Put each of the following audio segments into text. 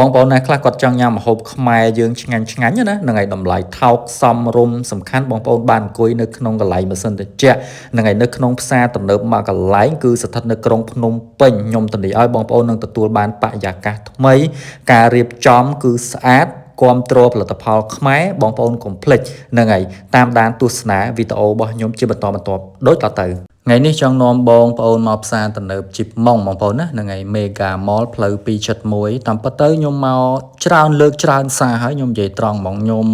បងប្អូនណាខ្លះគាត់ចង់ញ៉ាំម្ហូបខ្មែរយើងឆ្ងាញ់ៗណាហ្នឹងហើយតម្លៃថោកសមរម្យសំខាន់បងប្អូនបានអង្គុយនៅក្នុងកន្លែងម៉ាស៊ីនត្រជាក់ហ្នឹងហើយនៅក្នុងផ្សារទំនើបមួយកន្លែងគឺស្ថិតនៅក្រុងភ្នំពេញខ្ញុំធានាឲ្យបងប្អូននឹងទទួលបានបរិយាកាសថ្មីការរៀបចំគឺស្អាតគាំទ្រផលិតផលខ្មែរបងប្អូនកុំភ្លេចហ្នឹងហើយតាមដានទស្សនាវីដេអូរបស់ខ្ញុំជាបន្តបន្ទាប់ដូចតទៅថ្ងៃនេះចង់នាំបងប្អូនមកផ្សារទំនើបជីបម៉ុងបងប្អូនណាហ្នឹងហើយ Mega Mall ផ្លូវ271តាមពិតទៅខ្ញុំមកច្រើនលើកច្រើនសារហើយខ្ញុំនិយាយត្រង់ហ្មងខ្ញុំ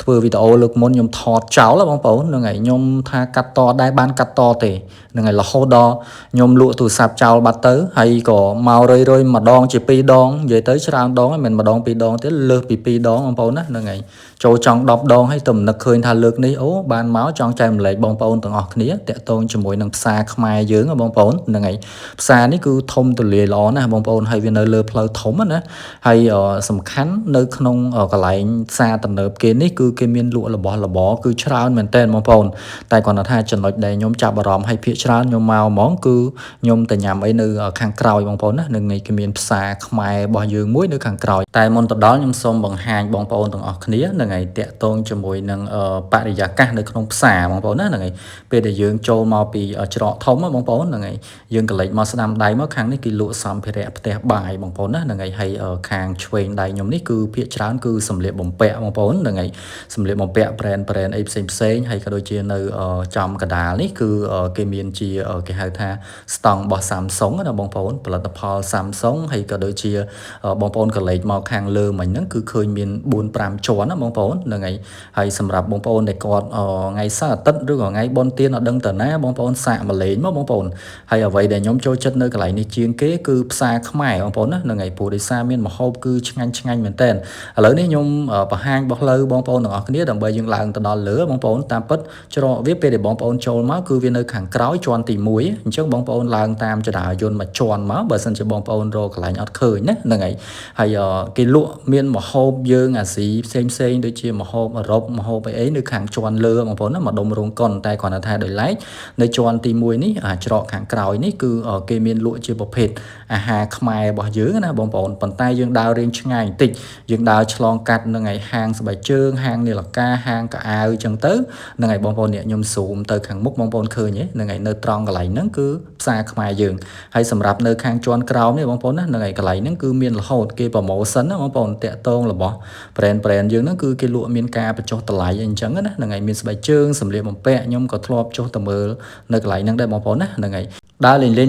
ធ្វើវីដេអូលើកមុនខ្ញុំថតចោលបងប្អូនហ្នឹងហើយខ្ញុំថាកាត់តដែរបានកាត់តទេហ្នឹងហើយរហូតដល់ខ្ញុំលក់ទូរស័ព្ទចោលបាត់ទៅហើយក៏មករឿយៗម្ដងជា2ដងនិយាយទៅច្រើនដងហើយមិនម្ដង2ដងទេលើសពី2ដងបងប្អូនណាហ្នឹងហើយចូលចង់10ដងហើយទំនឹកឃើញថាលើកនេះអូបានមកចង់ចែកម្លែកបងប្អូនទាំងអស់គ្នាតាក់ទងជាមួយនឹងផ្សារខ្មែរយើងបងប្អូនហ្នឹងហើយផ្សារនេះគឺធំទូលាយល្អណាស់បងប្អូនហើយវានៅលើផ្លូវធំណាហើយសំខាន់នៅក្នុងកន្លែងផ្សារទំនើបគេនេះគឺគេមានលក់របស់របរគឺច្រើនមែនតើបងប្អូនតែគាត់ថាចំណុចដែលខ្ញុំចាប់អារម្មណ៍ឲ្យភាគច្រើនខ្ញុំមកហ្មងគឺខ្ញុំទៅញ៉ាំអីនៅខាងក្រោយបងប្អូនណានឹងគេមានផ្សារខ្មែររបស់យើងមួយនៅខាងក្រោយតែមុនទៅដល់ខ្ញុំសូមបង្ហាញបងប្អូនទាំងអស់គ្នានឹងហើយតាក់ទងជាមួយនឹងបរិយាកាសនៅក្នុងផ្សារបងប្អូនណាហ្នឹងហើយពេលដែលយើងចូលមកពីច្រកធំបងប្អូនហ្នឹងហើយយើងកលេចមកស្ដាំដៃមកខាងនេះគឺលក់សម្ភារៈផ្ទះបាយបងប្អូនណាហ្នឹងហើយខាងឆ្វេងដៃខ្ញុំនេះគឺភាគច្រើនគឺសម្លៀកបំពាក់បងប្អូនហ្នឹងហើយសម្លៀកបំពាក់ brand អីផ្សេងហើយក៏ដូចជានៅចំកដាលនេះគឺគេមានជាគេហៅថាស្តង់របស់ Samsung ណាបងប្អូនផលិតផល Samsung ហើយក៏ដូចជាបងប្អូនកលេចមកខាងលើមិញហ្នឹងគឺឃើញមាន4-5ជាន់ណាបងប្អូនហ្នឹងហើយសម្រាប់បងប្អូនដែលគាត់ថ្ងៃសៅរ៍អាទិត្យឬក៏ថ្ងៃបុណ្យទានអត់ដឹងតើណាបងប្អូនសាកមកលេងមកបងប្អូនហើយអ្វីដែលខ្ញុំចូលចិត្តនៅកន្លែងនេះជាងគេគឺផ្សារខ្មែរបងប្អូនណាហ្នឹងហើយព្រោះដោយសារមានម្ហូបគឺឆ្ងាញ់មែនតើឥឡូវនេះខ្ញុំបង្ហាញបោះលើបងប្អូនទាំងអស់គ្នាដើម្បីយើងឡើងទៅដល់លើបងប្អូនតាមពិតច្រកវាពេលដែលបងប្អូនចូលមកគឺវានៅខាងក្រោយជាន់ទី1អញ្ចឹងបងប្អូនឡើងតាមចរាយន្តមួយជាន់មកបើសិនជាបងប្អូនរកកន្លែងអត់ឃើញណាហ្នឹងហើយគេលក់មានម្ហូបយើងអាស៊ីផ្សេងដូចជាម្ហូបអឺរ៉ុបម្ហូបអីនៅខាងជាន់លើបងប្អូនណាម្ដុំរោងកុនតែគាត់ថាដោយឡែកនៅជាន់ទី1នេះច្រកខាងក្រោយនេះគឺគេមានលក់ជាប្រភេទអាហារខ្មែររបស់យើងណាបងប្អូនប៉ុន្តែយើងដើររៀងឆ្ងាយបន្តិចយើងដើរឆ្លងកាត់នឹងឯហាងស្បែកជើងហាងនាឡិកាហាងកៅអៅអញ្ចឹងទៅនឹងឯបងប្អូននេះខ្ញុំស៊ូមទៅខាងមុខបងប្អូនឃើញទេនឹងឯនៅត្រង់កន្លែងហ្នឹងគឺផ្សារខ្មែរយើងហើយសម្រាប់នៅខាងជាន់ក្រោមនេះបងប្អូនណានឹងឯកន្លែងហ្នឹងគឺមានរហូតគេប្រម៉ូសិនណាបងប្អូនតាក់ទងរបស់ brand យើងហ្នឹងគឺគេលក់មានការបញ្ចុះតម្លៃអីអញ្ចឹងណានឹងឯមានស្បែកជើងសម្លៀកបំពាក់ខ្ញុំក៏ធ្លាប់ចុះទៅមើលនៅកន្លែងហ្នឹងដែរបងប្អូនណានឹងឯដើរលេងឥ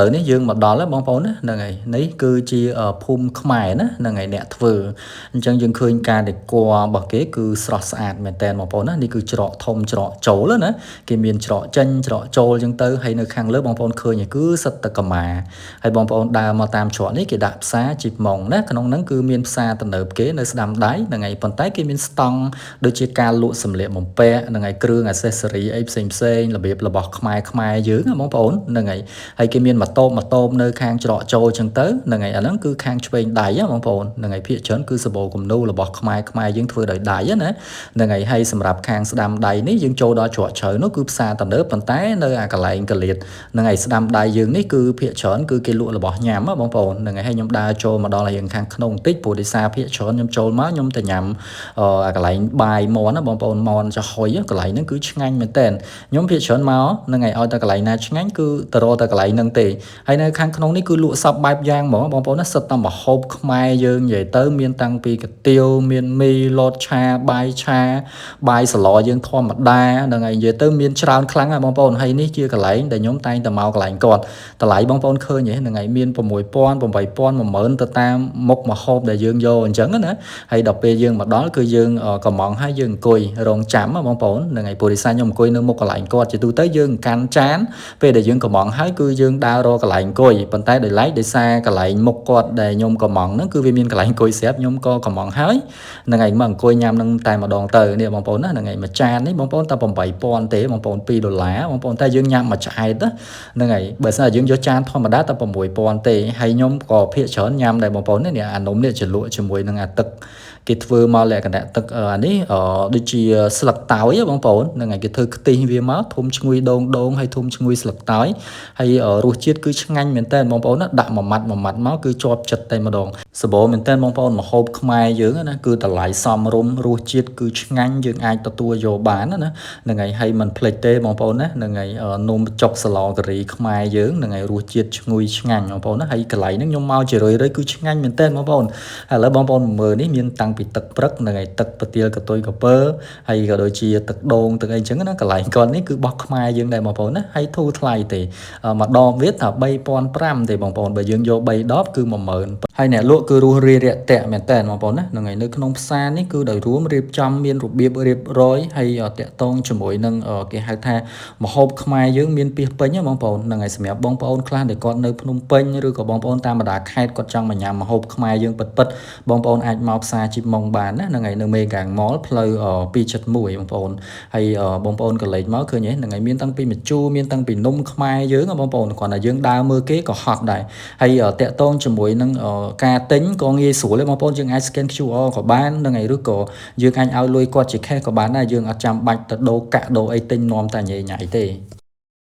ឡូវនេះយើងមកដល់ហើយបងប្អូនណាហ្នឹងហើយនេះគឺជាភូមិខ្មែរណាហ្នឹងហើយអ្នកធ្វើអញ្ចឹងយើងឃើញការដេគ័ររបស់គេគឺស្រស់ស្អាតមែនតើបងប្អូនណានេះគឺច្រកធំច្រកចូលណាគេមានច្រកចេញច្រកចូលអញ្ចឹងទៅហើយនៅខាងលើបងប្អូនឃើញគឺសិតតកម៉ាហើយបងប្អូនដើរមកតាមច្រកនេះគេដាក់ផ្សារជីបម៉ុងណាក្នុងហ្នឹងគឺមានផ្សារទំនើបគេនៅស្ដាំដៃហ្នឹងហើយប៉ុន្តែគេមានស្តង់ដូចជាការលក់សម្លៀកបំពាក់ហ្នឹងហើយគ្រឿង accessory អីផ្សេងរបៀបរបស់ខ្មែរយើងណាបងប្អូនហ្នឹងហើយគេមានម៉ូតូនៅខាងច្រកចូលអញ្ចឹងទៅហ្នឹងហើយអាហ្នឹងគឺខាងឆ្វេងដៃបងប្អូនហ្នឹងហើយភាគច្រើនគឺសបោគំនូរបស់ខ្មែរយើងធ្វើដោយដៃណាហ្នឹងហើយសម្រាប់ខាងស្ដាំដៃនេះយើងចូលដល់ច្រកជ្រៅនោះគឺផ្សារទំនើបប៉ុន្តែនៅអាកន្លែងកលៀតហ្នឹងហើយស្ដាំដៃយើងនេះគឺភាគច្រើនគឺគេលក់របស់ញ៉ាំបងប្អូនហ្នឹងហើយខ្ញុំដើរចូលមកដល់ខាងក្នុងបន្តិចព្រោះដោយសារភាគច្រើនខ្ញុំចូលមកខ្ញុំទៅញ៉ាំអាកន្លែងបាយមន់ណាបងប្អូនមន់ចាហុយកន្លែងហ្នឹងគឺឆ្ងាញ់មែនតើខ្ញុំភាគច្រើនមកហ្នឹងហើយឲ្យតែកន្លែងណាឆ្ងាញ់គឺទៅរកតែកន្លែងហ្នឹងទេហើយនៅខាងក្នុងនេះគឺលក់សពបែបយ៉ាងហ្មងបងប្អូនណាសិតតែម្ហូបខ្មែរយើងនិយាយទៅមានតាំងពីកាទៀវមានមីលតឆាបាយឆាបាយសឡយើងធម្មតាហ្នឹងហើយនិយាយទៅមានច្រើនខ្លាំងហើយបងប្អូនហើយនេះជាកន្លែងដែលខ្ញុំតែងតែមកកន្លែងគាត់តម្លៃបងប្អូនឃើញហ្នឹងហើយមាន6000 8000 10000ទៅតាមមុខម្ហូបដែលយើងយកអញ្ចឹងណាហើយដល់ពេលយើងមកដល់គឺយើងកំងហើយយើងអង្គុយរងចាំបងប្អូនហ្នឹងហើយពុរិសាខ្ញុំអង្គុយនៅមុខកន្លែងគាត់ជាទូទៅយើងកាន់ចានពេលដែលយើងកំងហើយគឺយើងដើររកកន្លែងអង្គុយប៉ុន្តែដោយឡែកដោយសារកន្លែងមុខគាត់ដែលខ្ញុំកំងហ្នឹងគឺវាមានកន្លែងអង្គុយស្រាប់ខ្ញុំក៏កំងហើយហ្នឹងហើយមកអង្គុយញ៉ាំនឹងតែម្ដងទៅនេះបងប្អូនណាហ្នឹងហើយមួយចាននេះបងប្អូនតែ8000ទេបងប្អូន$2បងប្អូនតែយើងញ៉ាំមួយឆ្អែតហ្នឹងហើយបើសិនយើងយកចានធម្មតាតែ6000ទេហើយខ្ញុំក៏ភាគច្រើនញ៉ាំដែរបងប្អូននេះអានំនេះជ្រលក់ជាមួយនឹងអាទឹកគេធ្វើមកលក្ខណៈទឹកអានេះដូចជាស្លឹកតើយបងប្អូនហ្នឹងហើយគេធ្វើខ្ទិះវាមកធុំឈ្ងុយដូងហើយធុំឈ្ងុយស្លឹកតើយហើយរសជាតិគឺឆ្ងាញ់មែនតើបងប្អូនណាដាក់មួយម៉ាត់មកគឺជាប់ចិត្តតែម្ដង សបោមែនតើបងប្អូនម្ហូបខ្មែរយើងណាគឺតម្លៃសមរម្យរសជាតិគឺឆ្ងាញ់យើងអាចទទួលយកបានណាហ្នឹងហើយហើយមិនភ្លេចទេបងប្អូនណាហ្នឹងហើយនំចុកសាឡការីខ្មែរយើងហ្នឹងហើយរសជាតិឈ្ងុយឆ្ងាញ់បងប្អូនណាហើយកន្លែងហ្នឹងខ្ញុំមកជារឿយៗគឺឆ្ងាញ់មែនតើបងប្អូនឥឡូវបងប្អូនមើលនេះមានតាំងពីទឹកព្រឹកហ្នឹងហើយទឹកប្រទាលកតុយកពើហើយក៏ដូចជាទឹកដូងទឹកអីចឹងណាកន្លែងគាត់នេះគឺបោះខ្មែរយើងដែរបងប្អូនណាហើយធូរថ្លៃទេមួយដបវាថា3500ទេបងប្អូនបើយើងយក3ដបគឺ10000ហើយអ្នកលក់គឺរស់រាយរាក់ទាក់មែនតើបងប្អូនណាហ្នឹងហើយនៅក្នុងផ្សារនេះគឺដោយរួមរៀបចំមានរបៀបរៀបរយហើយតាក់ទងជាមួយនឹងគេហៅថាម្ហូបខ្មែរយើងមានពាសពេញណាបងប្អូនហ្នឹងហើយសម្រាប់បងប្អូនខ្លះដែលគាត់នៅភ្នំពេញឬក៏បងប្អូនតាមបណ្ដាខេត្តគាត់ចង់មកញ៉ាំម្ហូបខ្មែរយើងពិតៗបងប្អូនអាចមកផ្សារជីបម៉ុងបានណាហ្នឹងហើយនៅមេហ្គាំងម៉លផ្លូវ271បងប្អូនហើយបងប្អូនក៏លេចមកឃើញហ្នឹងហើយមានតាំងពីម្ជូរមានតាំងពីនំខ្មែរយើងបងប្អូនគ្រាន់តែយើងដើរមើលគេក៏ហត់ដែរហើយតាក់ទងជាមួយនឹងការទិញក៏ងាយស្រួលទេបងប្អូនយើងអាច scan QR ក៏បានហ្នឹងហើយឬក៏យើងអាចឲ្យលុយគាត់ជា cash ក៏បានដែរយើងអត់ចាំបាច់ទៅដូរកាក់ដូរអីទិញនាំតែញ៉ៃទេ